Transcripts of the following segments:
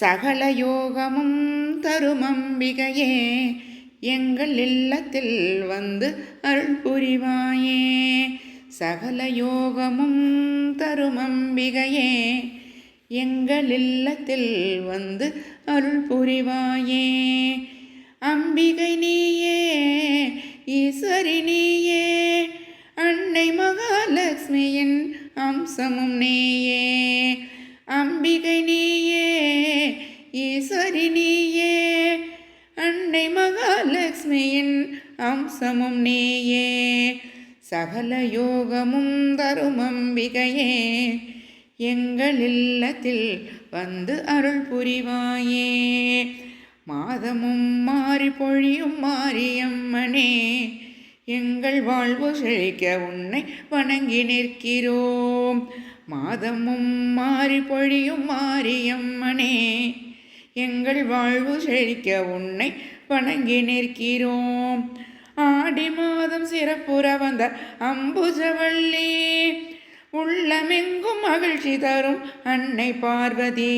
சகல யோகமும் தரும் அம்பிகையே, எங்கள் இல்லத்தில் வந்து அருள் புரிவாயே. சகல யோகமும் தரும் அம்பிகையே, எங்கள் இல்லத்தில் வந்து அருள் புரிவாயே. அம்பிகை நீயே, ஈஸ்வரி நீயே, அன்னை மகாலட்சுமியின் அம்சமும் நீயே. அம்பிகை நீயே, ஈஸ்வரி நீயே, அன்னை மகாலட்சுமியின் அம்சமும் நீயே. சகல யோகமும் தரும் அம்பிகையே, எங்கள் இல்லத்தில் வந்து அருள் புரிவாயே. மாதமும் மாறி பொழியும் மாரியம்மனே, எங்கள் வாழ்வு செழிக்க உன்னை வணங்கி நிற்கிறோம். மாதமும் மாறி பொழியும் மாரியம்மனே, எங்கள் வாழ்வு செழிக்க உன்னை வணங்கி நிற்கிறோம். ஆடி மாதம் சிறப்புற வந்த அம்புஜவள்ளி, உள்ளமெங்கும் மகிழ்ச்சி தரும் அன்னை பார்வதி.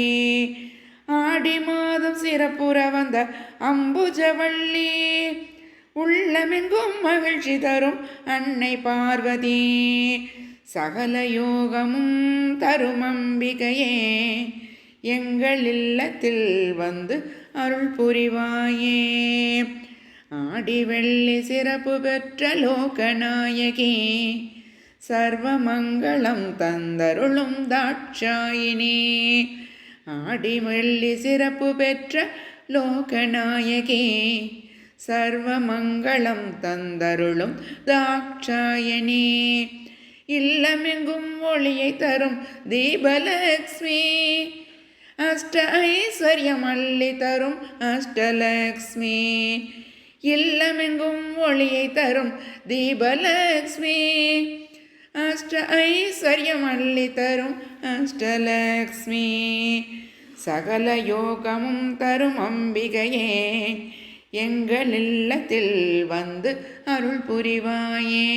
ஆடி மாதம் சிறப்புற வந்த அம்புஜவள்ளி, உள்ளமெங்கும் மகிழ்ச்சி தரும் அன்னை பார்வதி. சகல யோகமும் தரும் அம்பிகையே, எங்கள் இல்லத்தில் வந்து அருள் புரிவாயே. ஆடி வெள்ளி சிறப்பு பெற்ற லோகநாயகி, சர்வமங்களம் தந்தருளும் தாட்சாயினி. ஆடி வெள்ளி சிறப்பு பெற்ற லோகநாயகி, சர்வமங்களம் தந்தருளும் தாட்சாயணி. இல்லமெங்கும் ஒளியை தரும் தீபலக்ஷ்மி, அஷ்ட ஐஸ்வர்யம் அள்ளி தரும் அஷ்டலக்ஷ்மி. இல்லமெங்கும் ஒளியை தரும் தீபலக்ஷ்மி, அஷ்ட ஐஸ்வர்யம் அள்ளி தரும் அஷ்டலக்ஷ்மி. சகல யோகமும் தரும் அம்பிகையே, எங்கள் இல்லத்தில் வந்து அருள் புரிவாயே.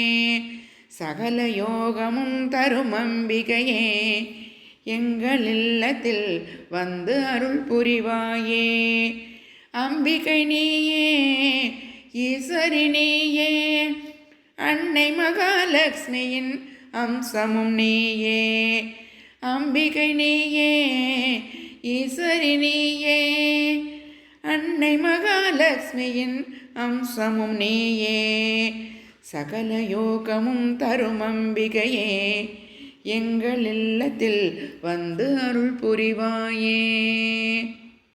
சகல யோகமும் தரும் அம்பிகையே, எங்கள் இல்லத்தில் வந்து அருள் புரிவாயே. அம்பிகை நீயே, ஈஸ்வரி நீயே, அன்னை மகாலட்சுமியின் அம்சமும் நீயே. அம்பிகை நீயே, ஈஸ்வரி நீயே, அன்னை மகாலட்சுமியின் அம்சமும் நீயே. சகல யோகமும் தரும் அம்பிகையே, எங்கள் இல்லத்தில் வந்து அருள் புரிவாயே.